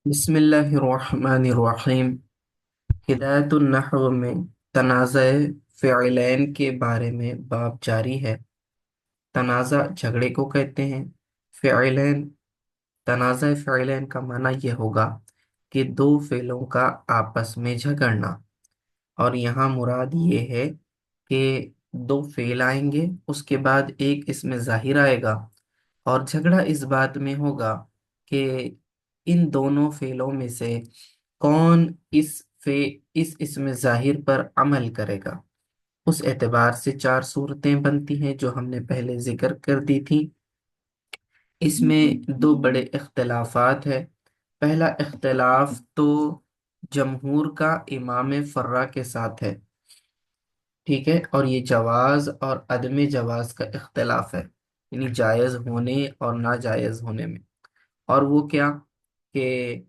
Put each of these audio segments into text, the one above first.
बिस्मिल्लाहिर्रहमानिर्रहीम। हिदायत नहव में तनाज़ा फ़िलैन के बारे में बाब जारी है। तनाज़ा झगड़े को कहते हैं। फ़िलैन, तनाज़ा फ़िलैन का माना यह होगा कि दो फ़ेलों का आपस में झगड़ना। और यहाँ मुराद ये है कि दो फ़ेल आएंगे, उसके बाद एक इसमें ज़ाहिर आएगा, और झगड़ा इस बात में होगा कि इन दोनों फ़ेलों में से कौन इस इसमें ज़ाहिर पर अमल करेगा। उस एतबार से चार सूरतें बनती हैं जो हमने पहले जिक्र कर दी थी। इसमें दो बड़े इख्तलाफात है। पहला इख्तलाफ तो जमहूर का इमाम फर्रा के साथ है, ठीक है, और ये जवाज और अदम जवाज का इख्तलाफ है, यानी जायज़ होने और नाजायज़ होने में। और वो क्या कि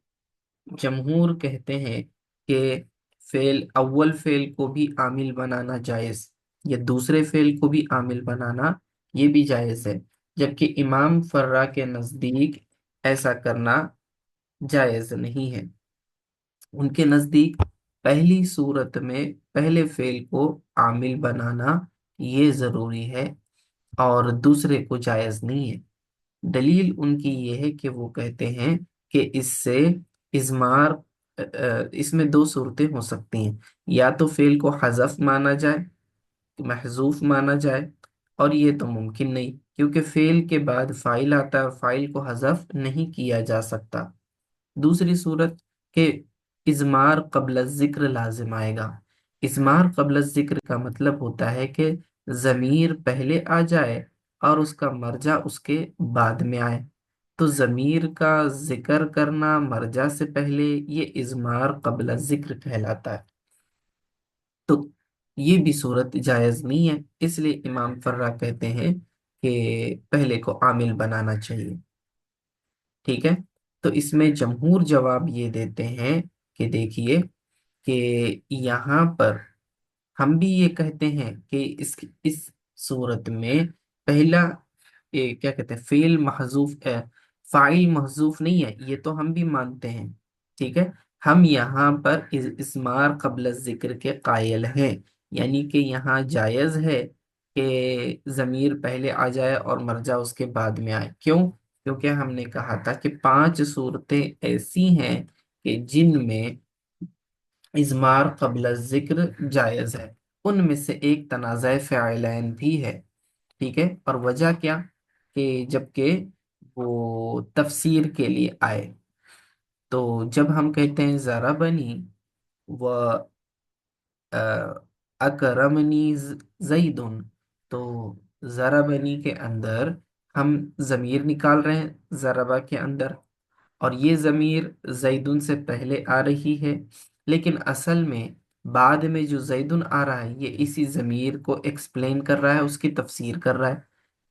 जमहूर कहते हैं कि फेल अव्वल फेल को भी आमिल बनाना जायज़, या दूसरे फेल को भी आमिल बनाना ये भी जायज़ है, जबकि इमाम फर्रा के नज़दीक ऐसा करना जायज़ नहीं है। उनके नज़दीक पहली सूरत में पहले फेल को आमिल बनाना ये ज़रूरी है और दूसरे को जायज़ नहीं है। दलील उनकी ये है कि वो कहते हैं कि इससे इज़मार इसमें दो सूरतें हो सकती हैं। या तो फेल को हज़फ माना जाए, महजूफ माना जाए, और ये तो मुमकिन नहीं, क्योंकि फेल के बाद फाइल आता है और फाइल को हज़फ नहीं किया जा सकता। दूसरी सूरत के इज़मार क़ब्ल ज़िक्र लाजिम आएगा। इज़मार क़ब्ल ज़िक्र का मतलब होता है कि ज़मीर पहले आ जाए और उसका मर्जा उसके बाद में आए। तो ज़मीर का जिक्र करना मर्जा से पहले ये इज़मार क़ब्ल ज़िक्र कहलाता है। तो ये भी सूरत जायज़ नहीं है, इसलिए इमाम फर्रा कहते हैं कि पहले को आमिल बनाना चाहिए। ठीक है, तो इसमें जमहूर जवाब ये देते हैं कि देखिए कि यहाँ पर हम भी ये कहते हैं कि इस सूरत में पहला क्या कहते हैं, फेल महजूफ फाइल महजूफ नहीं है, ये तो हम भी मानते हैं। ठीक है, हम यहाँ पर इस्मार कब्ल जिक्र के कायल हैं, यानी कि यहाँ जायज़ है कि ज़मीर पहले आ जाए और मर्जा उसके बाद में आए। क्यों? क्योंकि हमने कहा था कि पांच सूरतें ऐसी हैं कि जिनमें इज़मार क़ब्ल ज़िक्र जायज़ है। उनमें से एक तनाज़ा फ़िलैन भी है। ठीक है, और वजह क्या कि जबकि वो तफसीर के लिए आए। तो जब हम कहते हैं ज़रबनी व अकरमनी ज़ैदुन, तो ज़रबनी के अंदर हम ज़मीर निकाल रहे हैं ज़रबा के अंदर, और ये ज़मीर जैदुन से पहले आ रही है, लेकिन असल में बाद में जो जैदुन आ रहा है ये इसी ज़मीर को एक्सप्लेन कर रहा है, उसकी तफसीर कर रहा है।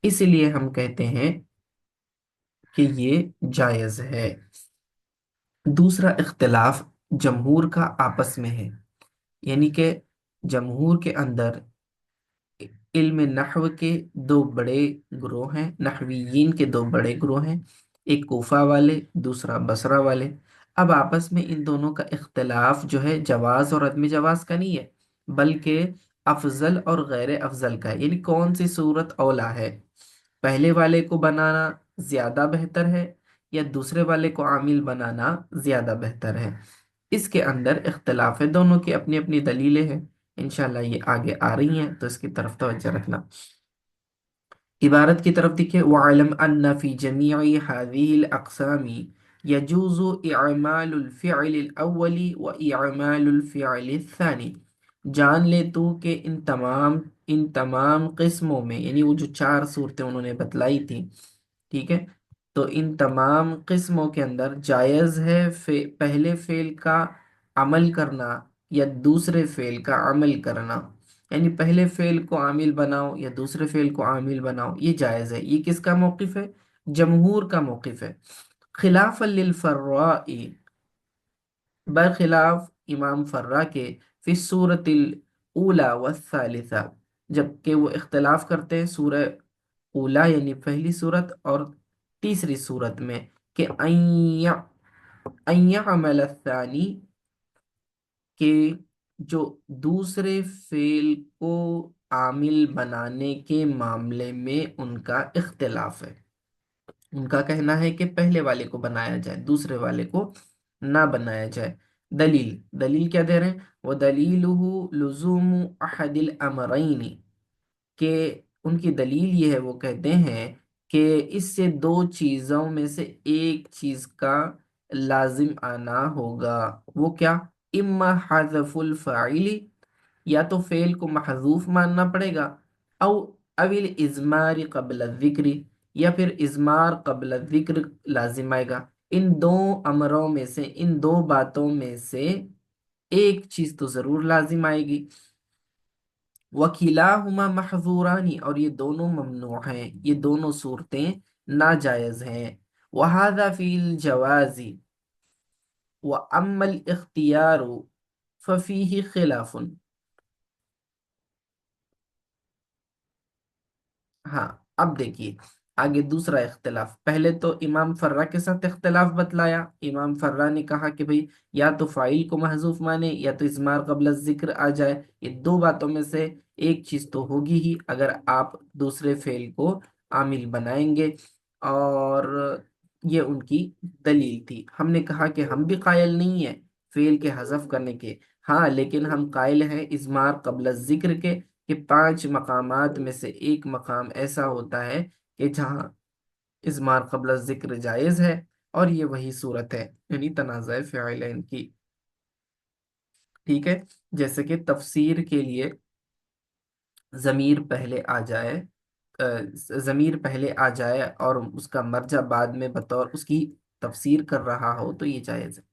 इसलिए हम कहते हैं कि ये जायज़ है। दूसरा इख्तिलाफ जमहूर का आपस में है, यानी कि जमहूर के अंदर इल्म नहव के दो बड़े ग्रोह हैं, नहवीयीन के दो बड़े ग्रोह हैं, एक कोफा वाले दूसरा बसरा वाले। अब आपस में इन दोनों का इख्तलाफ जो है जवाज और अदम जवाज का नहीं है, बल्कि अफजल और गैर अफजल का है, यानी कौन सी सूरत औला है, पहले वाले को बनाना ज्यादा बेहतर है या दूसरे वाले को आमिल बनाना ज्यादा बेहतर है। इसके अंदर इख्तलाफ है, दोनों की अपनी अपनी दलीलें हैं। इंशाल्लाह ये आगे आ रही हैं, तो इसकी तरफ तवज्जो रखना। इबारत की तरफ देखिए, वअलम अन्ना फी जमीई हाज़िहिल अक़सामी यजूज़ु इअमालुल फ़िअलिल अव्वली व इअमालुल फ़िअलिल सानी। जान ले तू कि इन तमाम किस्मों में, यानी वो जो चार सूरतें उन्होंने बतलाई थी, ठीक है, तो इन तमाम किस्मों के अंदर जायज़ है पहले फेल का अमल करना या दूसरे फेल का अमल करना, यानी पहले फेल को आमिल बनाओ या दूसरे फेल को आमिल बनाओ, ये जायज़ है। ये किसका मौकिफ है? जमहूर का मौकिफ है। खिलाफ लिल फर्राई, बरखिलाफ इमाम फर्रा के, फी सूरतिल ऊला व सालिसा, जबकि वो इख्तलाफ करते हैं सूरह ऊला यानी पहली सूरत और तीसरी सूरत में, कि अन यअमल الثانی कि जो दूसरे फेल को आमिल बनाने के मामले में उनका इख्तिलाफ है। उनका कहना है कि पहले वाले को बनाया जाए, दूसरे वाले को ना बनाया जाए। दलील दलील क्या दे रहे हैं? वो दलीलुहु लुज़ूमु अहदिल अमरैनि, कि उनकी दलील ये है, वो कहते हैं कि इससे दो चीज़ों में से एक चीज़ का लाजिम आना होगा। वो क्या? इम्मा हज़फुल फ़ाइली, या तो फेल को महजूफ मानना पड़ेगा, औ अविल इज़मार कबल ज़िक्र, या फिर इज़मार कबल ज़िक्र लाजिम आएगा। इन दो अमरों में से, इन दो बातों में से एक चीज़ तो ज़रूर लाजिम आएगी। वकीलाहुमा महजूरानी, और ये दोनों ममनू हैं, ये दोनों सूरतें नाजायज हैं। वहादा फील जवाजी व अम्मल इख्तियारु फफीही खिलाफुन। हाँ, अब देखिए आगे दूसरा इख्तिलाफ। पहले तो इमाम फर्रा के साथ इख्तिलाफ बतलाया। इमाम फर्रा ने कहा कि भाई या तो फाइल को महजूफ माने या तो इज़मार कबल जिक्र आ जाए। ये दो बातों में से एक चीज तो होगी ही अगर आप दूसरे फेल को आमिल बनाएंगे। और ये उनकी दलील थी। हमने कहा कि हम भी कायल नहीं है फेल के हज़फ करने के। हाँ, लेकिन हम कायल हैं इज़मार कबल जिक्र के, कि पांच मकामात में से एक मकाम ऐसा होता है कि जहाँ इज़मार क़ब्ल ज़िक्र जायज़ है, और ये वही सूरत है, यानी तनाज़ा फ़िलैन की। ठीक है, जैसे कि तफसीर के लिए ज़मीर पहले आ जाए, ज़मीर पहले आ जाए और उसका मर्जा बाद में बतौर उसकी तफसीर कर रहा हो तो ये जायज़ है।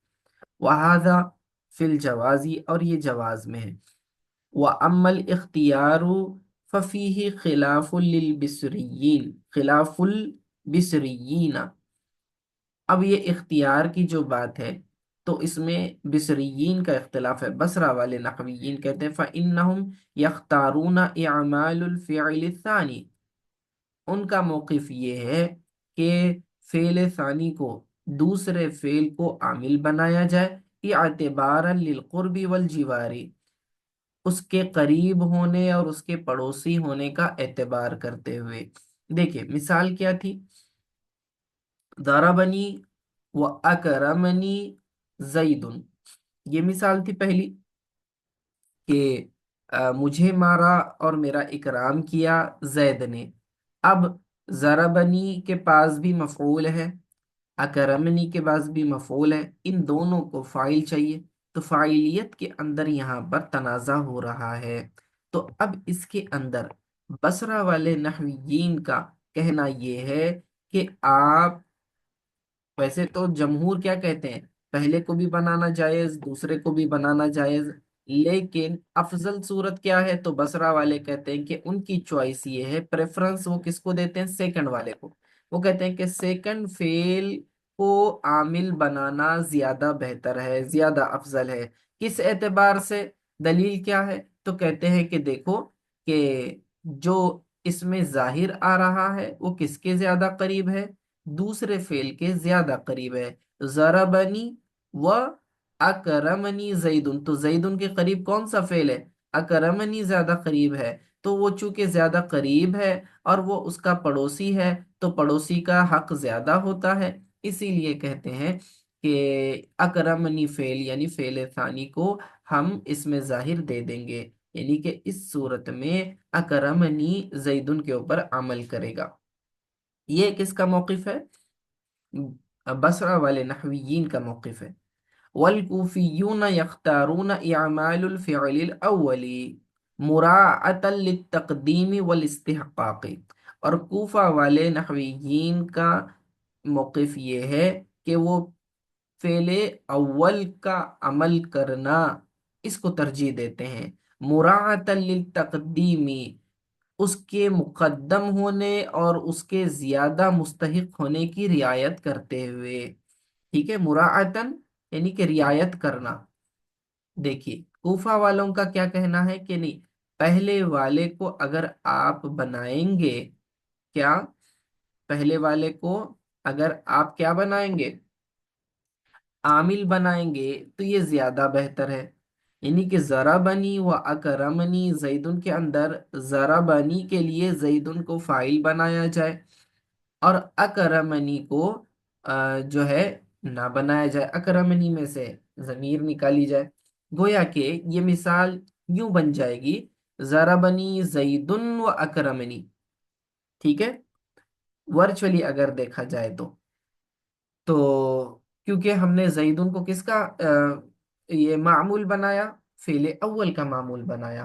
वहाज़ा फिल जवाज़ी, और ये जवाज़ में है। व अम्मल इख्तियारु फफीही खिलाफुल लिल बिसरियीन, खिलाफुल बिसरियीना। अब ये इख्तियार की जो बात है तो इसमें बिसरियीन का इख्तिलाफ है। बसरा वाले नहवियीन कहते हैं फ़इन्नहुम यख्तारूना इअमालुल फ़िअल सानी, उनका मौक़िफ़ ये है कि फ़ेल सानी को, दूसरे फ़ेल को आमिल बनाया जाए, इअतिबारन लिल क़ुर्बि वल जिवारी, उसके करीब होने और उसके पड़ोसी होने का एतबार करते हुए। देखिए मिसाल क्या थी? दरबनी व अकरमनी जईदुन, ये मिसाल थी पहली, कि मुझे मारा और मेरा इकराम किया जैद ने। अब जरबनी के पास भी मफऊल है, अकरमनी के पास भी मफऊल है, इन दोनों को फाइल चाहिए। तो फाइलियत के अंदर यहाँ पर तनाज़ा हो रहा है। तो अब इसके अंदर बसरा वाले नहवियीन का कहना यह है कि आप, वैसे तो जमहूर क्या कहते हैं, पहले को भी बनाना जायज, दूसरे को भी बनाना जायज, लेकिन अफजल सूरत क्या है? तो बसरा वाले कहते हैं कि उनकी चॉइस ये है, प्रेफरेंस वो किसको देते हैं? सेकंड वाले को। वो कहते हैं कि सेकंड फेल को आमिल बनाना ज्यादा बेहतर है, ज्यादा अफजल है। किस एतबार से? दलील क्या है? तो कहते हैं कि देखो कि जो इसमें जाहिर आ रहा है वो किसके ज्यादा करीब है? दूसरे फेल के ज्यादा करीब है। जरबनी व अकरमनी जैदुन, तो जैदुन के करीब कौन सा फेल है? अकरमनी ज्यादा करीब है। तो वो चूंकि ज्यादा करीब है और वो उसका पड़ोसी है, तो पड़ोसी का हक ज्यादा होता है। इसीलिए कहते हैं कि अकरमनी फेल यानी फेल थानी को हम इसमें जाहिर दे देंगे, यानी कि इस सूरत में अकरमनी जैदुन के ऊपर अमल करेगा। ये किसका मौकिफ है? बसरा वाले नहवियीन का मौकिफ है। वलकूफियून यख्तारून इअमालुल फ़िअलिल अव्वली मुराअतन लित्तक़दीम वल इस्तिहक़ाक़, और कूफा वाले नहवियीन का मौकिफ ये है कि वो फ़ेले अव्वल का अमल करना, इसको तरजीह देते हैं। मुराअतन लित्तक़दीमी, उसके मुकद्दम होने और उसके ज्यादा मुस्तहिक होने की रियायत करते हुए। ठीक है, मुराअतन यानी कि रियायत करना। देखिए कूफा वालों का क्या कहना है कि नहीं, पहले वाले को अगर आप बनाएंगे, क्या? पहले वाले को अगर आप क्या बनाएंगे? आमिल बनाएंगे तो ये ज्यादा बेहतर है। यानी कि ज़राबनी व अकरमनी जैदुन के अंदर ज़राबनी के लिए जैदुन को फाइल बनाया जाए और अकरमनी को जो है ना बनाया जाए, अकरमनी में से ज़मीर निकाली जाए। गोया कि ये मिसाल यूं बन जाएगी, ज़राबनी जैदुन व अकरमनी। ठीक है, वर्चुअली अगर देखा जाए तो क्योंकि हमने जैदुन को किसका ये मामूल बनाया, फेले अव्वल का मामूल बनाया।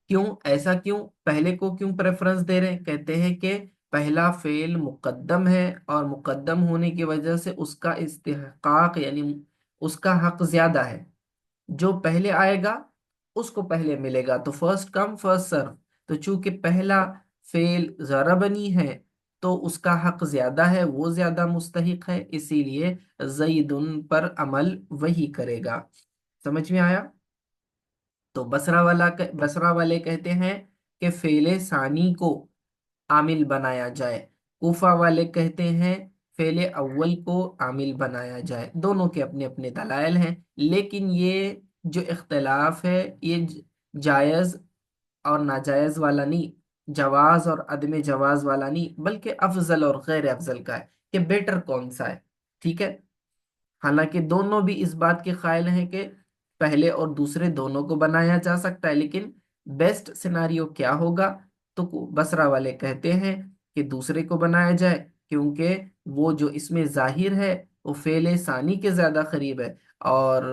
क्यों ऐसा, क्यों पहले को क्यों प्रेफरेंस दे रहे हैं? कहते हैं कि पहला फेल मुकद्दम है और मुकद्दम होने की वजह से उसका इस्तिहकाक यानी उसका हक ज्यादा है। जो पहले आएगा उसको पहले मिलेगा, तो फर्स्ट कम फर्स्ट सर्व। तो चूंकि पहला फेल ज़रबनी है तो उसका हक ज्यादा है, वो ज्यादा मुस्तहिक है, इसीलिए जईदुन पर अमल वही करेगा। समझ में आया? तो बसरा वाले कहते हैं कि फेले सानी को आमिल बनाया जाए। कूफा वाले कहते हैं फेले अव्वल को आमिल बनाया जाए। दोनों के अपने अपने दलाइल हैं, लेकिन ये जो इख्तलाफ है ये जायज़ और नाजायज़ वाला नहीं, जवाज और अदम जवाज वाला नहीं, बल्कि अफजल और गैर अफजल का है कि बेटर कौन सा है। ठीक है, हालांकि दोनों भी इस बात के कायल हैं कि पहले और दूसरे दोनों को बनाया जा सकता है, लेकिन बेस्ट सिनारियो क्या होगा? तो बसरा वाले कहते हैं कि दूसरे को बनाया जाए, क्योंकि वो जो इसमें जाहिर है वो फेले सानी के ज्यादा करीब है, और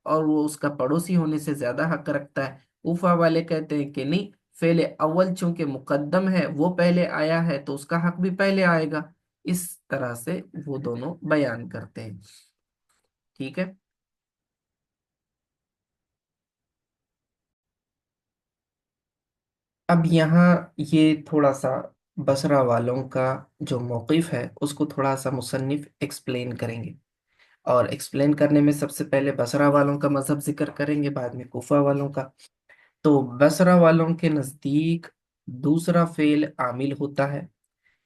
वो उसका पड़ोसी होने से ज्यादा हक रखता है। उफा वाले कहते हैं कि नहीं, फेले अव्वल चूंकि मुकद्दम है, वो पहले आया है तो उसका हक भी पहले आएगा। इस तरह से वो दोनों बयान करते हैं। ठीक है। अब यहाँ ये थोड़ा सा बसरा वालों का जो मौक़िफ़ है उसको थोड़ा सा मुसन्निफ एक्सप्लेन करेंगे। और एक्सप्लेन करने में सबसे पहले बसरा वालों का मजहब जिक्र करेंगे, बाद में कुफा वालों का। तो बसरा वालों के नज़दीक दूसरा फेल आमिल होता है।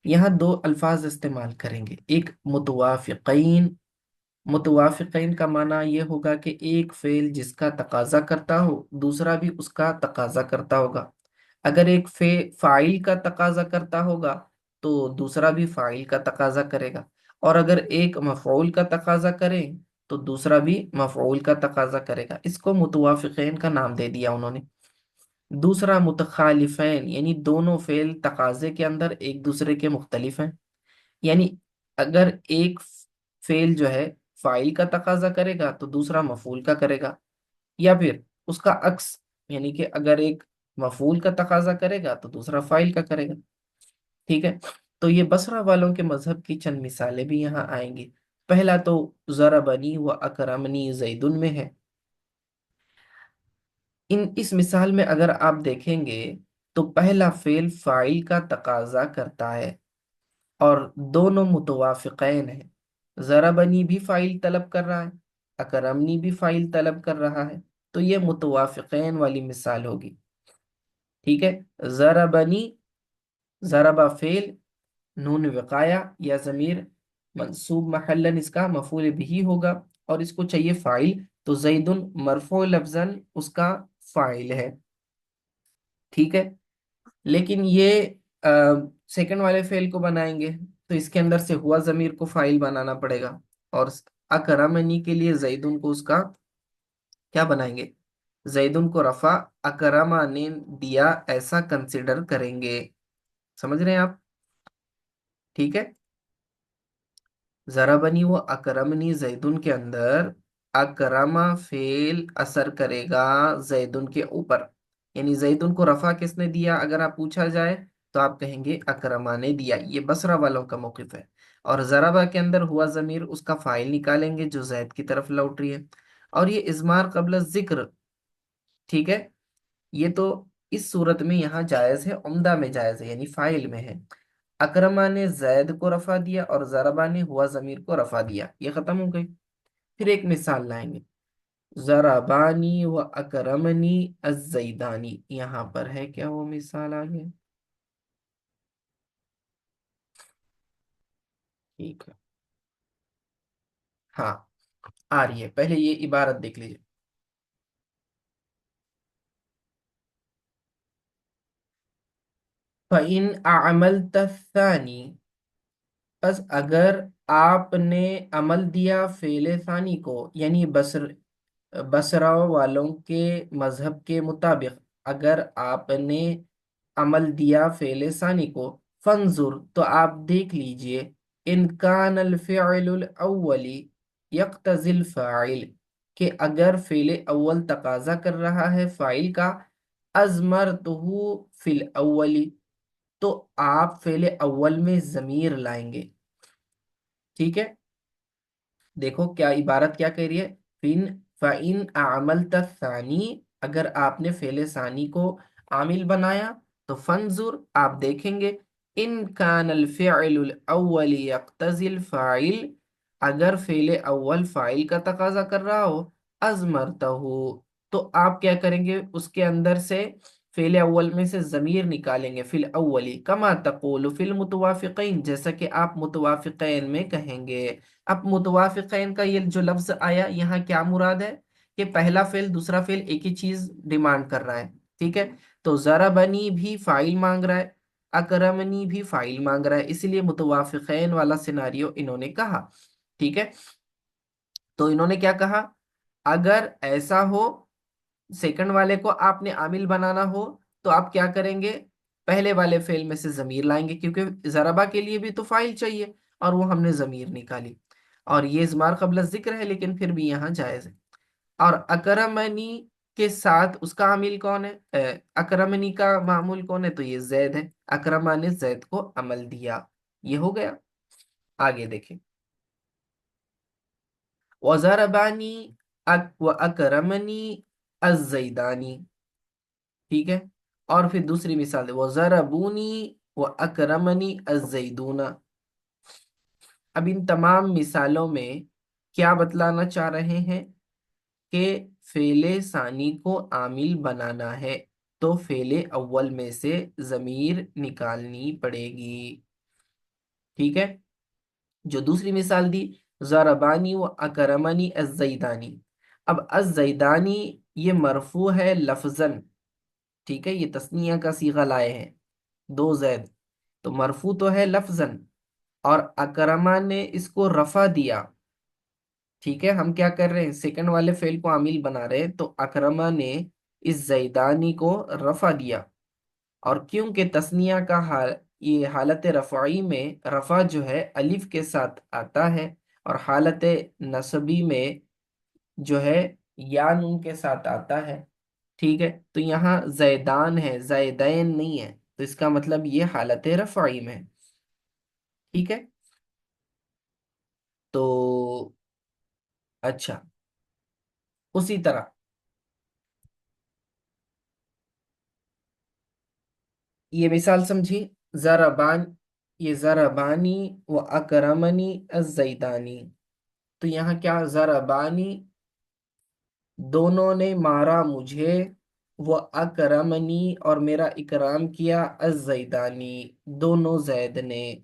यहाँ दो अल्फाज इस्तेमाल करेंगे, एक मुतवाफ़िक़ैन। मुतवाफिकीन का माना ये होगा कि एक फेल जिसका तकाजा करता हो दूसरा भी उसका तकाजा करता होगा। अगर एक फाइल का तकाजा करता होगा तो दूसरा भी फाइल का तकाजा करेगा, और अगर एक मफऊल का तकाजा करे तो दूसरा भी मफऊल का तकाजा करेगा। इसको मुतवाफिकीन का नाम दे दिया उन्होंने। दूसरा मुतखालिफैन, यानी दोनों फेल तकाजे के अंदर एक दूसरे के मुख्तलिफ हैं। यानी अगर एक फेल जो है फाइल का तकाजा करेगा तो दूसरा मफूल का करेगा, या फिर उसका अक्स, यानी कि अगर एक मफूल का तकाजा करेगा तो दूसरा फाइल का करेगा। ठीक है, तो ये बसरा वालों के मजहब की चंद मिसालें भी यहाँ आएंगी। पहला तो ज़रबनी व अकरमनी जैदुन में है। इस मिसाल में अगर आप देखेंगे तो पहला फेल फाइल का तकाजा करता है और दोनों मुतवाफिकैन हैं। ज़रबनी भी फाइल तलब कर रहा है, अकरमनी भी फाइल तलब कर रहा है, तो ये मुतवाफिकैन वाली मिसाल होगी। ठीक है, ज़रबनी, ज़रबा फेल, नून विकाया या ज़मीर मंसूब महल्लन इसका मफूल बिही होगा, और इसको चाहिए फाइल, तो जैदुन मरफू लफ्ज़न उसका फाइल है। ठीक है, लेकिन ये सेकंड वाले फेल को बनाएंगे तो इसके अंदर से हुआ जमीर को फाइल बनाना पड़ेगा, और अकरमनी के लिए जैदुन को उसका क्या बनाएंगे? जैदुन को रफा अकरमा ने दिया ऐसा कंसिडर करेंगे। समझ रहे हैं आप? ठीक है, जराबनी व अकरमनी जैदुन के अंदर अकरमा फेल असर करेगा जैदुन के ऊपर। यानी जैदुन को रफा किसने दिया अगर आप पूछा जाए तो आप कहेंगे अकरमा ने दिया। ये बसरा वालों का मौकिफ है। और जराबा के अंदर हुआ जमीर उसका फाइल निकालेंगे जो जैद की तरफ लौट रही है। और ये इजमार कबल जिक्र, ठीक है, ये तो इस सूरत में यहाँ जायज है, उम्दा में जायज है, यानी फाइल में है। अकरमा ने जैद को रफा दिया और जरबा ने हुआ जमीर को रफा दिया, ये खत्म हो गई। फिर एक मिसाल लाएंगे, जराबानी व अकरमनी अज़्ज़ैदानी। यहाँ पर है क्या वो मिसाल आगे? ठीक है, हाँ। आ रही है, पहले ये इबारत देख लीजिए। फ़इन अमलत सानी, बस अगर आपने अमल दिया फेले सानी को, यानी बसरा वालों के मजहब के मुताबिक अगर आपने अमल दिया फेले सानी को, फंजुर तो आप देख लीजिए, इन कान अल फ़िअलुल अव्वली यक्तज़िल फ़ाइल, कि अगर फेले अव्वल तकाजा कर रहा है फाइल का, अज़मरतहु फिल अव्वली, तो आप फेले अव्वल में ज़मीर लाएंगे। ठीक है, देखो क्या इबारत क्या कह रही है। फिन फ़इन आमल तसानी, अगर आपने फेले सानी को आमिल बनाया, तो फंजुर आप देखेंगे, इन कान अल फ़िअलुल अव्वल यक्तज़िल फ़ाइल, अगर फेले अव्वल फाइल का तकाजा कर रहा हो, अज़मरतहु, तो आप क्या करेंगे, उसके अंदर से फेले अव्वल में से ज़मीर निकालेंगे, फिल अव्वली कमा तक़ूलु फिल मुतवाफ़िक़ैन, जैसा कि आप मुतवाफ़िक़ैन में कहेंगे। अब मुतवाफिकैन का ये जो लफ्ज आया, यहाँ क्या मुराद है कि पहला फेल दूसरा फेल एक ही चीज डिमांड कर रहा है। ठीक है, तो ज़रबनी भी फाइल मांग रहा है, अकरमनी भी फाइल मांग रहा है, इसलिए मुतवाफिकैन वाला सिनारियो इन्होंने कहा। ठीक है, तो इन्होंने क्या कहा, अगर ऐसा हो, सेकंड वाले को आपने आमिल बनाना हो, तो आप क्या करेंगे, पहले वाले फेल में से जमीर लाएंगे, क्योंकि जरबा के लिए भी तो फाइल चाहिए, और वो हमने जमीर निकाली। और ये इज़मार क़ब्ल ज़िक्र है, लेकिन फिर भी यहाँ जायज़ है। और अकरमनी के साथ उसका आमिल कौन है, अकरमनी का मामूल कौन है, तो ये जैद है, अकरमा ने जैद को अमल दिया। ये हो गया। आगे देखें, वज़रबानी व अकरमनी अज़्ज़ैदानी। ठीक है, और फिर दूसरी मिसाल है, वज़रबूनी व अकरमनी अज़्ज़ैदूना। अब इन तमाम मिसालों में क्या बतलाना चाह रहे हैं कि फेले सानी को आमिल बनाना है, तो फेले अव्वल में से जमीर निकालनी पड़ेगी। ठीक है, जो दूसरी मिसाल दी, ज़रबानी व अकरमनी अज़्ज़ैदानी। अब अज़्ज़ैदानी ये मरफू है लफ्ज़न, ठीक है, ये तस्निया का सीगा लाए हैं, दो जैद, तो मरफू तो है लफ्ज़न, और अकरमा ने इसको रफा दिया। ठीक है, हम क्या कर रहे हैं, सेकंड वाले फेल को आमिल बना रहे हैं, तो अकरमा ने इस जैदानी को रफा दिया। और क्योंकि तस्निया का ये हालत रफ़ाई में रफा जो है अलिफ के साथ आता है, और हालत नसबी में जो है या नून के साथ आता है। ठीक है, तो यहाँ जैदान है, जैदैन नहीं है, तो इसका मतलब ये हालत रफ़ाई में है। ठीक है, तो अच्छा, उसी तरह ये मिसाल समझी, ज़रबान, ये ज़रबानी व अकरमनी अज़्ज़ैदानी, तो यहाँ क्या, ज़रबानी दोनों ने मारा मुझे, वो अकरमनी और मेरा इकराम किया, अज़्ज़ैदानी दोनों जैद ने।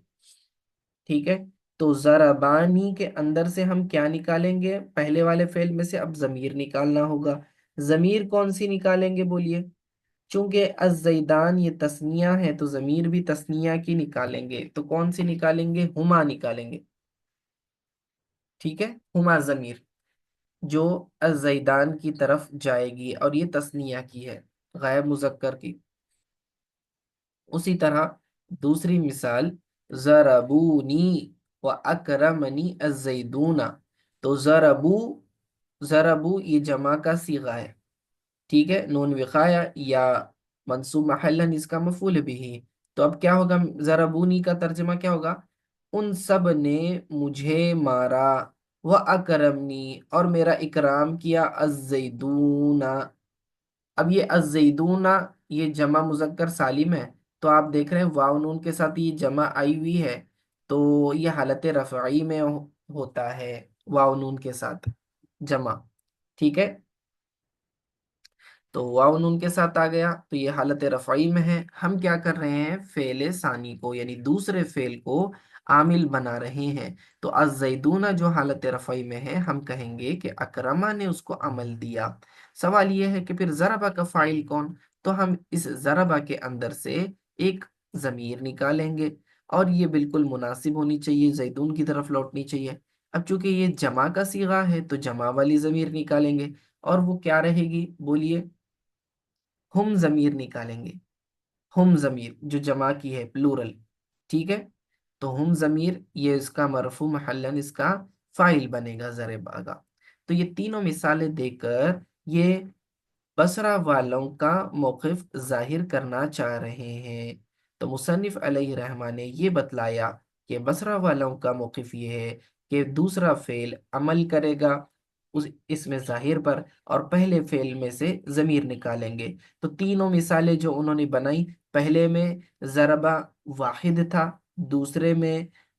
ठीक है, तो ज़रबानी के अंदर से हम क्या निकालेंगे, पहले वाले फेल में से अब ज़मीर निकालना होगा। ज़मीर कौन सी निकालेंगे बोलिए, चूंकि अज़्ज़ैदान ये तस्निया है, तो ज़मीर भी तस्निया की निकालेंगे, तो कौन सी निकालेंगे, हुमा निकालेंगे। ठीक है, हुमा ज़मीर जो अज़्ज़ैदान की तरफ जाएगी, और ये तस्निया की है, गायब मुज़क्कर की। उसी तरह दूसरी मिसाल, ज़रबूनी व अकरमनी अज़्ज़ैदूना, तो ज़रबू ये जमा का सीगा है। ठीक है, नून विकाया या मंसूब महलन इसका मफूल भी है। तो अब क्या होगा, ज़रबूनी का तर्जमा क्या होगा, उन सब ने मुझे मारा, व अकरमनी और मेरा इकराम किया, अज़्ज़ैदूना। अब ये अज़्ज़ैदूना ये जमा मुज़क्कर सालिम है, तो आप देख रहे हैं वाव नून के साथ ये जमा आई हुई है, तो ये हालत रफ़ई में होता है, वाव नून के साथ जमा। ठीक है, तो वाव नून के साथ आ गया, तो ये हालत रफ़ई में है। हम क्या कर रहे हैं, फेले सानी को यानी दूसरे फेल को عامل بنا رہے ہیں، تو الزیدون جو حالت رفعی میں ہے ہم کہیں گے کہ اکرما نے اس کو عمل دیا۔ سوال یہ ہے کہ پھر ضربہ کا فاعل کون؟ تو ہم اس ضربہ کے اندر سے ایک ضمیر نکالیں گے، اور یہ بالکل مناسب ہونی چاہیے، زیدون کی طرف لوٹنی چاہیے۔ اب چونکہ یہ جمع کا صیغہ ہے تو جمع والی ضمیر نکالیں گے، اور وہ کیا رہے گی؟ بولیے، ہم ضمیر نکالیں گے، ہم ضمیر جو جمع کی ہے پلورل، ٹھیک ہے؟ تو ہم ضمیر یہ اس کا مرفوع محلن اس کا فاعل بنے گا ضربہ کا۔ تو یہ تینوں مثالیں دے کر یہ بصرہ والوں کا موقف ظاہر کرنا چاہ رہے ہیں۔ تو مصنف علیہ رحمہ نے یہ بتلایا کہ بصرہ والوں کا موقف یہ ہے کہ دوسرا فعل عمل کرے گا اس میں ظاہر پر، اور پہلے فعل میں سے ضمیر نکالیں گے۔ تو تینوں مثالیں جو انہوں نے بنائی، پہلے میں ضربہ واحد تھا، دوسرے میں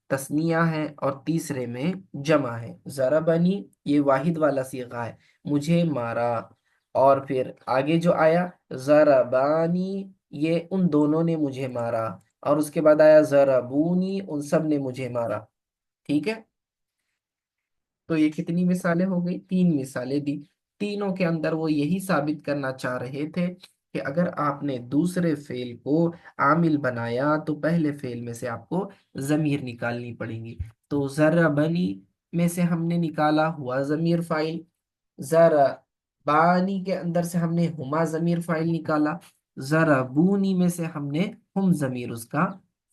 تثنیہ ہے، اور تیسرے میں جمع ہے۔ ضربنی یہ واحد والا صیغہ ہے، مجھے مارا، اور پھر آگے جو آیا ضربانی یہ ان دونوں نے مجھے مارا، اور اس کے بعد آیا ضربونی ان سب نے مجھے مارا، ٹھیک ہے؟ تو یہ کتنی مثالیں ہو گئی؟ تین مثالیں دی۔ تینوں کے اندر وہ یہی ثابت کرنا چاہ رہے تھے کہ اگر آپ نے دوسرے فعل کو عامل بنایا تو پہلے فعل میں سے آپ کو ضمیر نکالنی پڑیں گی۔ تو ضربنی میں سے ہم نے نکالا ہوا ضمیر فاعل، ضربانی کے اندر سے ہم نے ہما ضمیر فاعل نکالا، ضربونی میں سے ہم نے ہم ضمیر اس کا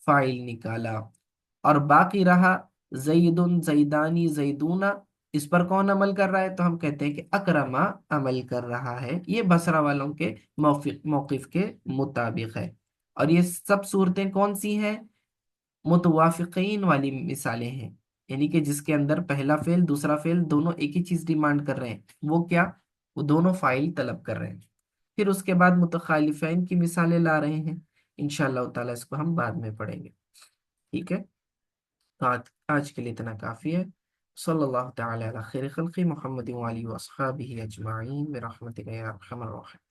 فاعل نکالا، اور باقی رہا زیدن زیدانی زیدونا، اس پر کون عمل کر رہا ہے؟ تو ہم کہتے ہیں کہ اکرما عمل کر رہا ہے۔ یہ بصرہ والوں کے موقف کے مطابق ہے۔ اور یہ سب صورتیں کون سی ہیں؟ متوافقین والی مثالیں ہیں، یعنی کہ جس کے اندر پہلا فعل دوسرا فعل دونوں ایک ہی چیز ڈیمانڈ کر رہے ہیں، وہ کیا؟ وہ دونوں فاعل طلب کر رہے ہیں۔ پھر اس کے بعد متخالفین کی مثالیں لا رہے ہیں، انشاءاللہ تعالیٰ اس کو ہم بعد میں پڑھیں گے، ٹھیک ہے؟ تو آج کے لیے اتنا کافی ہے۔ صلی اللہ تعالی علی خیر خلقی محمد وآلہ وصحبہ اجمعین برحمتک یا ارحم الراحمین۔